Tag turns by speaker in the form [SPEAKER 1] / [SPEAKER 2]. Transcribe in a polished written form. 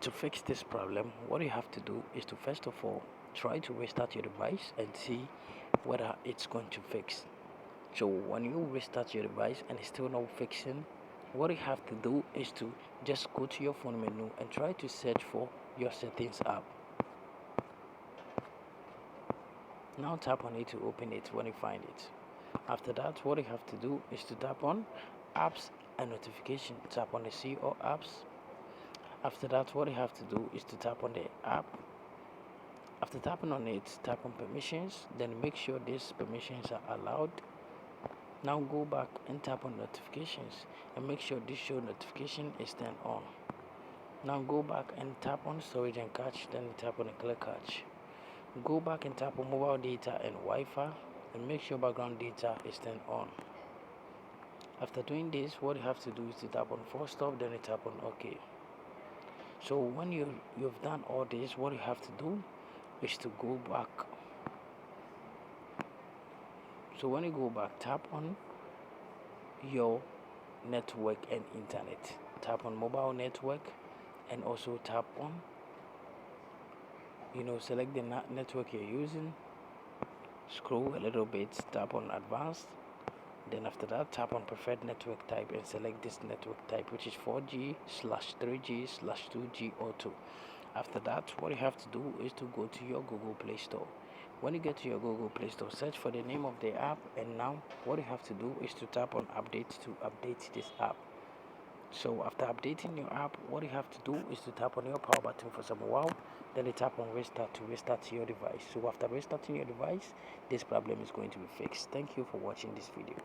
[SPEAKER 1] To fix this problem, what you have to do is to first of all try to restart your device and see whether it's going to fix. So when you restart your device and it's still not fixing, what you have to do is to just go to your phone menu and try to search for your settings app. Now tap on it to open it when you find it. After that, what you have to do is to tap on apps and notification. Tap on the C or apps. After that, what you have to do is to tap on the app. After tapping on it, tap on permissions, then make sure these permissions are allowed. Now go back and tap on notifications and make sure this show notification is turned on. Now go back and tap on storage and cache, then tap on the clear cache. Go back and tap on mobile data and Wi-Fi and make sure background data is turned on. After doing this, what you have to do is to tap on force stop, then you tap on OK. So when you've done all this, what you have to do is to go back. So when you go back, tap on your network and internet. Tap on mobile network and also tap on, select the network you're using. Scroll a little bit, tap on advanced. Then after that, tap on preferred network type and select this network type, which is 4G/3G/2G or 2. After that, what you have to do is to go to your Google Play Store. When you get to your Google Play Store, search for the name of the app, and now what you have to do is to tap on update to update this app. So after updating your app, what you have to do is to tap on your power button for some while, then you tap on restart to restart your device. So after restarting your device, this problem is going to be fixed. Thank you for watching this video.